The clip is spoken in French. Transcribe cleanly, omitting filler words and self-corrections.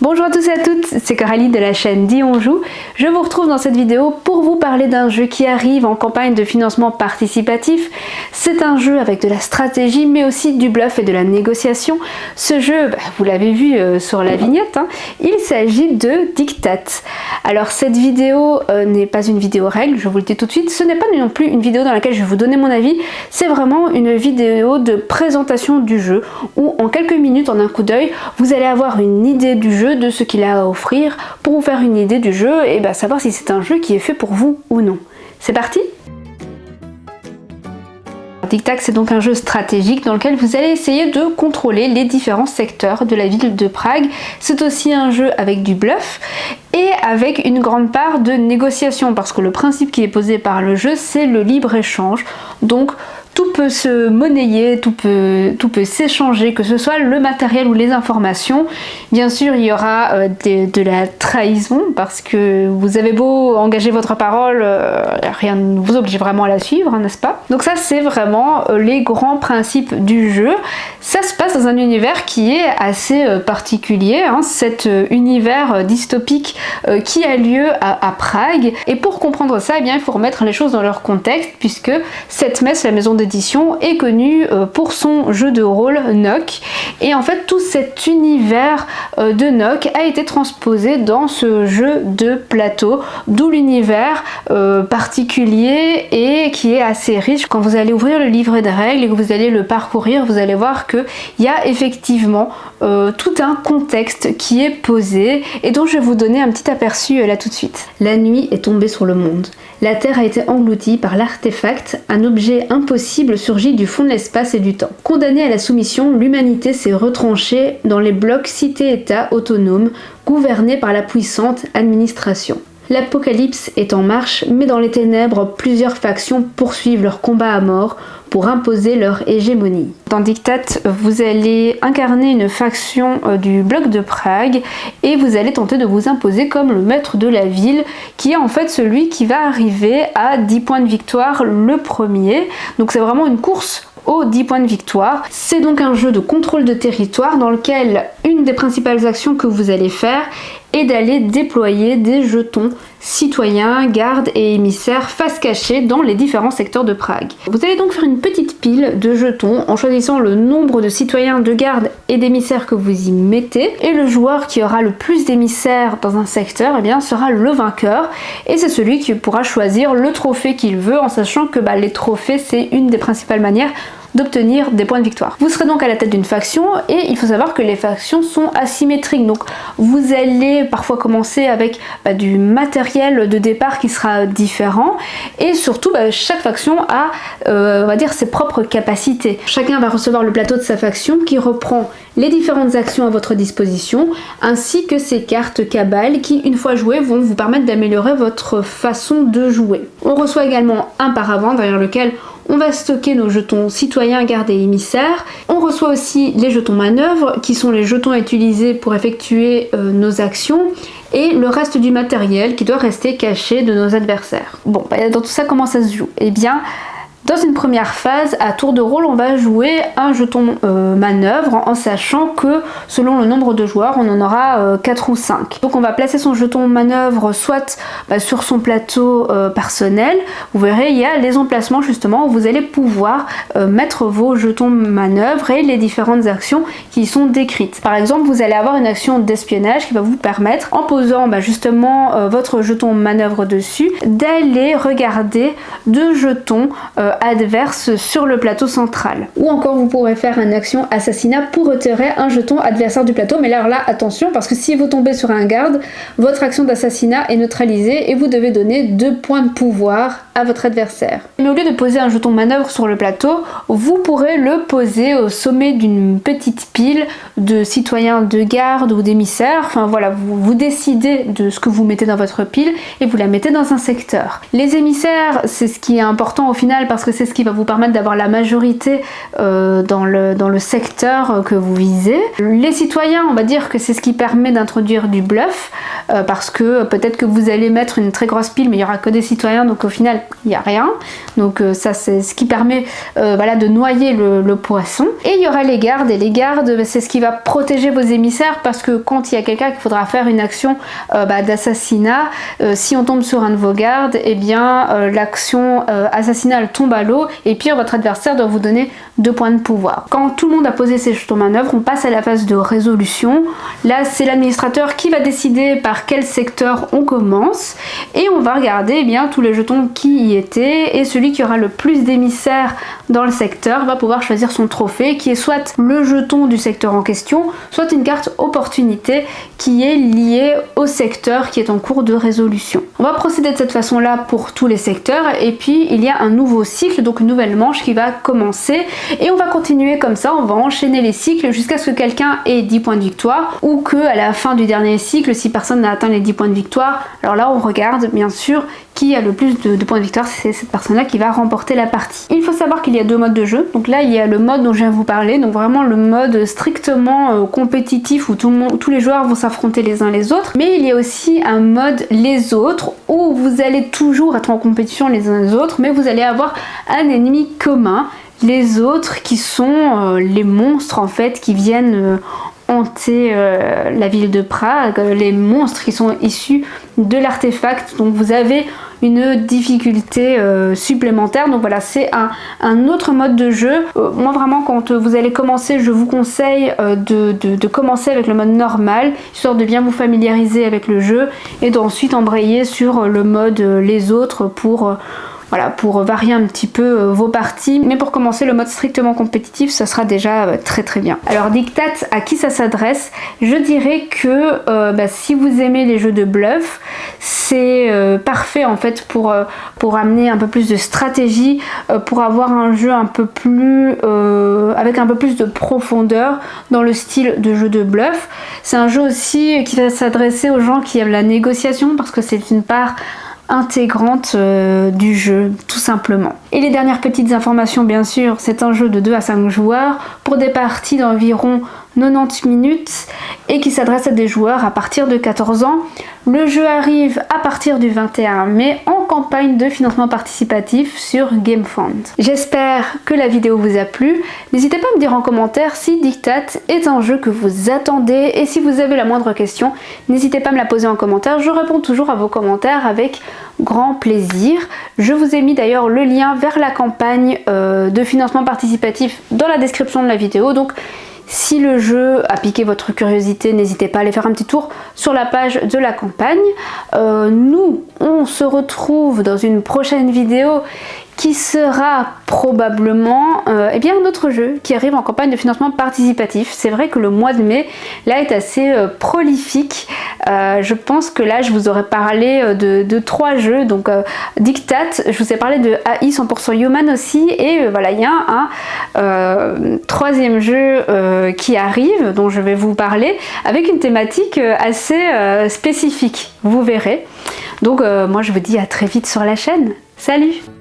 Bonjour à tous et à toutes, c'est Coralie de la chaîne Dis on joue. Je vous retrouve dans cette vidéo pour vous parler d'un jeu qui arrive en campagne de financement participatif. C'est un jeu avec de la stratégie mais aussi du bluff et de la négociation. Ce jeu, vous l'avez vu sur la vignette, il s'agit de Dictate. Alors cette vidéo n'est pas une vidéo règle, je vous le dis tout de suite, ce n'est pas non plus une vidéo dans laquelle je vais vous donner mon avis, c'est vraiment une vidéo de présentation du jeu où en quelques minutes, en un coup d'œil, vous allez avoir une idée du jeu, de ce qu'il a à offrir pour vous faire une idée du jeu et savoir si c'est un jeu qui est fait pour vous ou non. C'est parti ? Tic-Tac, c'est donc un jeu stratégique dans lequel vous allez essayer de contrôler les différents secteurs de la ville de Prague. C'est aussi un jeu avec du bluff et avec une grande part de négociation parce que le principe qui est posé par le jeu, c'est le libre-échange. Donc tout peut se monnayer, tout peut s'échanger, que ce soit le matériel ou les informations. Bien sûr, il y aura de la trahison parce que vous avez beau engager votre parole, rien ne vous oblige vraiment à la suivre, n'est-ce pas? Donc ça, c'est vraiment les grands principes du jeu. Ça se passe dans un univers qui est assez particulier, cet univers dystopique qui a lieu à Prague. Et pour comprendre ça, il faut remettre les choses dans leur contexte puisque cette messe, la maison d'édition, est connue pour son jeu de rôle Nock. Et en fait, tout cet univers de Nock a été transposé dans ce jeu de plateau, d'où l'univers particulier et qui est assez riche. Quand vous allez ouvrir le livret de règles et que vous allez le parcourir, vous allez voir qu'il y a effectivement tout un contexte qui est posé et dont je vais vous donner un petit aperçu là tout de suite. La nuit est tombée sur le monde. La Terre a été engloutie par l'artefact, un objet impossible surgi du fond de l'espace et du temps. Condamnée à la soumission, l'humanité s'est retranchée dans les blocs cités-États autonomes, gouvernés par la puissante administration. L'apocalypse est en marche, mais dans les ténèbres, plusieurs factions poursuivent leur combat à mort pour imposer leur hégémonie. Dans Dictate, vous allez incarner une faction du bloc de Prague et vous allez tenter de vous imposer comme le maître de la ville, qui est en fait celui qui va arriver à 10 points de victoire le premier. Donc c'est vraiment une course aux 10 points de victoire. C'est donc un jeu de contrôle de territoire dans lequel une des principales actions que vous allez faire est d'aller déployer des jetons citoyens, gardes et émissaires face cachée dans les différents secteurs de Prague. Vous allez donc faire une petite pile de jetons en choisissant le nombre de citoyens, de gardes et d'émissaires que vous y mettez, et le joueur qui aura le plus d'émissaires dans un secteur sera le vainqueur et c'est celui qui pourra choisir le trophée qu'il veut en sachant que les trophées c'est une des principales manières d'obtenir des points de victoire. Vous serez donc à la tête d'une faction et il faut savoir que les factions sont asymétriques, donc vous allez parfois commencer avec du matériel de départ qui sera différent et surtout chaque faction a on va dire ses propres capacités. Chacun va recevoir le plateau de sa faction qui reprend les différentes actions à votre disposition ainsi que ces cartes cabales qui une fois jouées vont vous permettre d'améliorer votre façon de jouer. On reçoit également un paravent derrière lequel on va stocker nos jetons citoyens, gardes et émissaires. On reçoit aussi les jetons manœuvres qui sont les jetons à utiliser pour effectuer nos actions et le reste du matériel qui doit rester caché de nos adversaires. Bon, dans tout ça, comment ça se joue ? Dans une première phase, à tour de rôle, on va jouer un jeton manœuvre en sachant que selon le nombre de joueurs, on en aura 4 ou 5. Donc on va placer son jeton manœuvre soit sur son plateau personnel. Vous verrez, il y a les emplacements justement où vous allez pouvoir mettre vos jetons manœuvre et les différentes actions qui y sont décrites. Par exemple, vous allez avoir une action d'espionnage qui va vous permettre, en posant justement votre jeton manœuvre dessus, d'aller regarder 2 jetons adverse sur le plateau central. Ou encore vous pourrez faire une action assassinat pour retirer un jeton adversaire du plateau, mais là attention parce que si vous tombez sur un garde, votre action d'assassinat est neutralisée et vous devez donner 2 points de pouvoir à votre adversaire. Mais au lieu de poser un jeton manœuvre sur le plateau, vous pourrez le poser au sommet d'une petite pile de citoyens, de gardes ou d'émissaires. Enfin voilà, vous décidez de ce que vous mettez dans votre pile et vous la mettez dans un secteur. Les émissaires, c'est ce qui est important au final parce que c'est ce qui va vous permettre d'avoir la majorité dans le secteur que vous visez. Les citoyens, on va dire que c'est ce qui permet d'introduire du bluff. parce que peut-être que vous allez mettre une très grosse pile mais il n'y aura que des citoyens, donc au final il n'y a rien. Donc ça c'est ce qui permet voilà, de noyer le poisson. Et il y aura les gardes, et les gardes c'est ce qui va protéger vos émissaires, parce que quand il y a quelqu'un qui faudra faire une action d'assassinat, si on tombe sur un de vos gardes, et bien l'action assassinat elle tombe à l'eau, et pire votre adversaire doit vous donner 2 points de pouvoir. Quand tout le monde a posé ses jetons manœuvre, on passe à la phase de résolution. Là c'est l'administrateur qui va décider par quel secteur on commence, et on va regarder eh bien tous les jetons qui y étaient, et celui qui aura le plus d'émissaires dans le secteur va pouvoir choisir son trophée, qui est soit le jeton du secteur en question, soit une carte opportunité qui est liée au secteur qui est en cours de résolution. On va procéder de cette façon là pour tous les secteurs, et puis il y a un nouveau cycle, donc une nouvelle manche qui va commencer, et on va continuer comme ça, on va enchaîner les cycles jusqu'à ce que quelqu'un ait 10 points de victoire, ou que à la fin du dernier cycle, si personne n'a atteint les 10 points de victoire, alors là on regarde bien sûr qui a le plus de points de victoire, c'est cette personne là qui va remporter la partie. Il faut savoir qu'il y a 2 modes de jeu, donc là il y a le mode dont je viens de vous parler, donc vraiment le mode strictement compétitif où tous les joueurs vont s'affronter les uns les autres, mais il y a aussi un mode les autres où vous allez toujours être en compétition les uns les autres, mais vous allez avoir un ennemi commun, les autres qui sont les monstres en fait qui viennent hanter la ville de Prague, les monstres qui sont issus de l'artefact. Donc vous avez une difficulté supplémentaire, donc voilà, c'est un autre mode de jeu. Moi vraiment quand vous allez commencer, je vous conseille de commencer avec le mode normal, histoire de bien vous familiariser avec le jeu, et d'ensuite embrayer sur le mode les autres pour voilà, pour varier un petit peu vos parties. Mais pour commencer, le mode strictement compétitif, ça sera déjà très très bien. Alors Diktat, à qui ça s'adresse? Je dirais que si vous aimez les jeux de bluff, c'est parfait en fait pour amener un peu plus de stratégie, pour avoir un jeu un peu plus avec un peu plus de profondeur dans le style de jeu de bluff. C'est un jeu aussi qui va s'adresser aux gens qui aiment la négociation, parce que c'est une part intégrante du jeu tout simplement. Et les dernières petites informations, bien sûr, c'est un jeu de 2 à 5 joueurs pour des parties d'environ 90 minutes et qui s'adresse à des joueurs à partir de 14 ans. Le jeu arrive à partir du 21 mai en campagne de financement participatif sur GameFound. J'espère que la vidéo vous a plu. N'hésitez pas à me dire en commentaire si Diktat est un jeu que vous attendez, et si vous avez la moindre question, n'hésitez pas à me la poser en commentaire. Je réponds toujours à vos commentaires avec grand plaisir. Je vous ai mis d'ailleurs le lien vers la campagne de financement participatif dans la description de la vidéo, donc si le jeu a piqué votre curiosité, n'hésitez pas à aller faire un petit tour sur la page de la campagne. Nous, on se retrouve dans une prochaine vidéo qui sera probablement bien un autre jeu qui arrive en campagne de financement participatif. C'est vrai que le mois de mai là est assez prolifique. Je pense que là je vous aurais parlé de 3 jeux, donc Diktat, je vous ai parlé de AI 100% Human aussi, et voilà, il y a un 3e jeu qui arrive dont je vais vous parler avec une thématique assez spécifique, vous verrez. Donc moi je vous dis à très vite sur la chaîne. Salut!